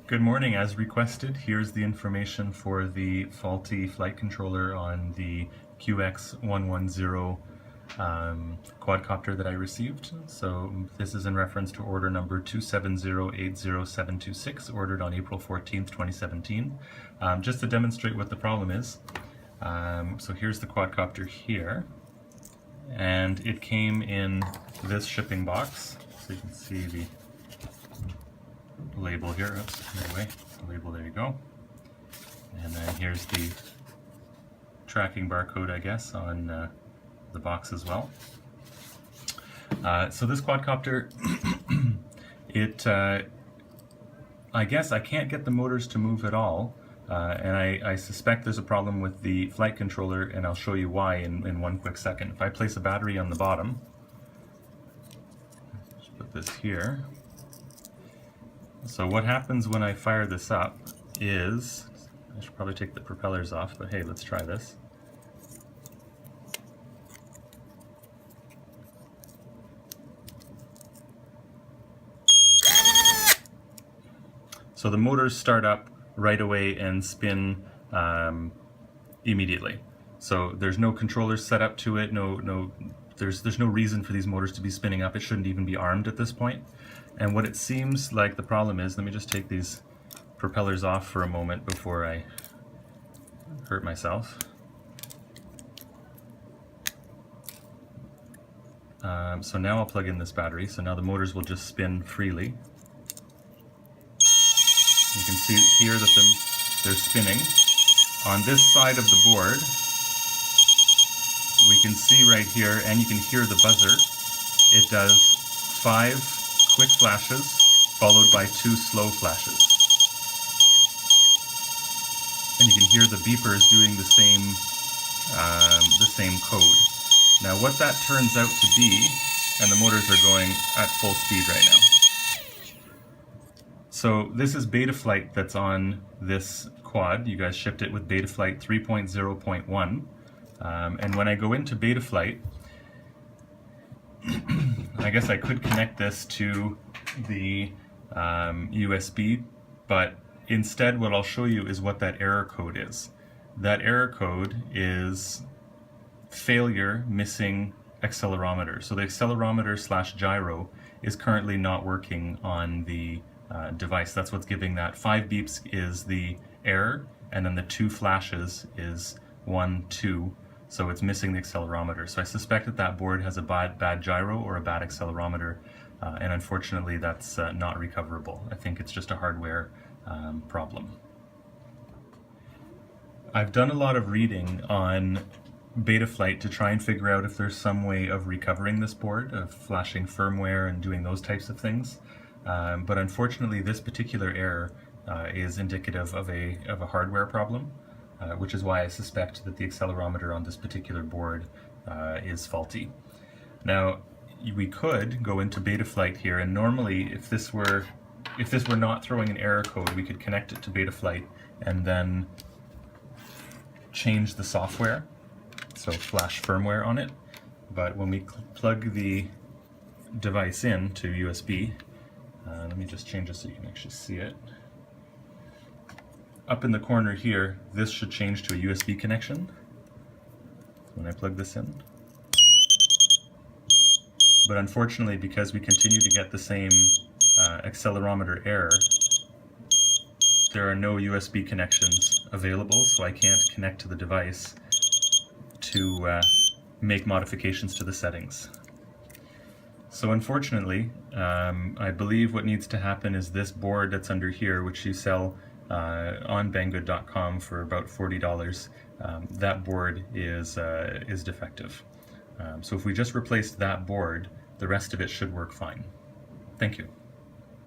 Good morning. As requested, here's the information for the faulty flight controller on the QX110 quadcopter that I received. So this is in reference to order number 270-80726, ordered on April 14th, 2017. Just to demonstrate what the problem is. So here's the quadcopter here, and it came in this shipping box. So you can see the label here. Oops, anyway, the label, there you go. And then here's the tracking barcode, I guess, on the box as well. So this quadcopter, I guess I can't get the motors to move at all, and I suspect there's a problem with the flight controller, and I'll show you why in one quick second. If I place a battery on the bottom, just put this here. So what happens when I fire this up is, I should probably take the propellers off, but hey, let's try this. So the motors start up right away and spin immediately. So there's no controllers set up to it, there's no reason for these motors to be spinning up. It shouldn't even be armed at this point. And what it seems like the problem is, let me just take these propellers off for a moment before I hurt myself. So now I'll plug in this battery, so now the motors will just spin freely. You can see here that they're spinning. On this side of the board, we can see right here, and you can hear the buzzer. It does 5 quick flashes, followed by 2 slow flashes. And you can hear the beepers doing the same code. Now what that turns out to be, and the motors are going at full speed right now. So this is Betaflight that's on this quad. You guys shipped it with Betaflight 3.0.1. And when I go into Betaflight, I guess I could connect this to the USB, but instead what I'll show you is what that error code is. That error code is failure missing accelerometer. So the accelerometer / gyro is currently not working on the device. That's what's giving that. 5 beeps is the error, and then the 2 flashes is 1, 2. So it's missing the accelerometer. So I suspect that board has a bad gyro or a bad accelerometer, and unfortunately that's not recoverable. I think it's just a hardware problem. I've done a lot of reading on Betaflight to try and figure out if there's some way of recovering this board, of flashing firmware and doing those types of things. But unfortunately this particular error is indicative of a hardware problem. Which is why I suspect that the accelerometer on this particular board is faulty. Now, we could go into Betaflight here, and normally if this were not throwing an error code, we could connect it to Betaflight and then change the software, so flash firmware on it. But when we plug the device in to USB, let me just change it so you can actually see it. Up in the corner here, this should change to a USB connection when I plug this in. But unfortunately, because we continue to get the same accelerometer error, there are no USB connections available, so I can't connect to the device to make modifications to the settings. So unfortunately, I believe what needs to happen is this board that's under here, which you sell on Banggood.com for about $40, that board is defective. So if we just replaced that board, the rest of it should work fine. Thank you.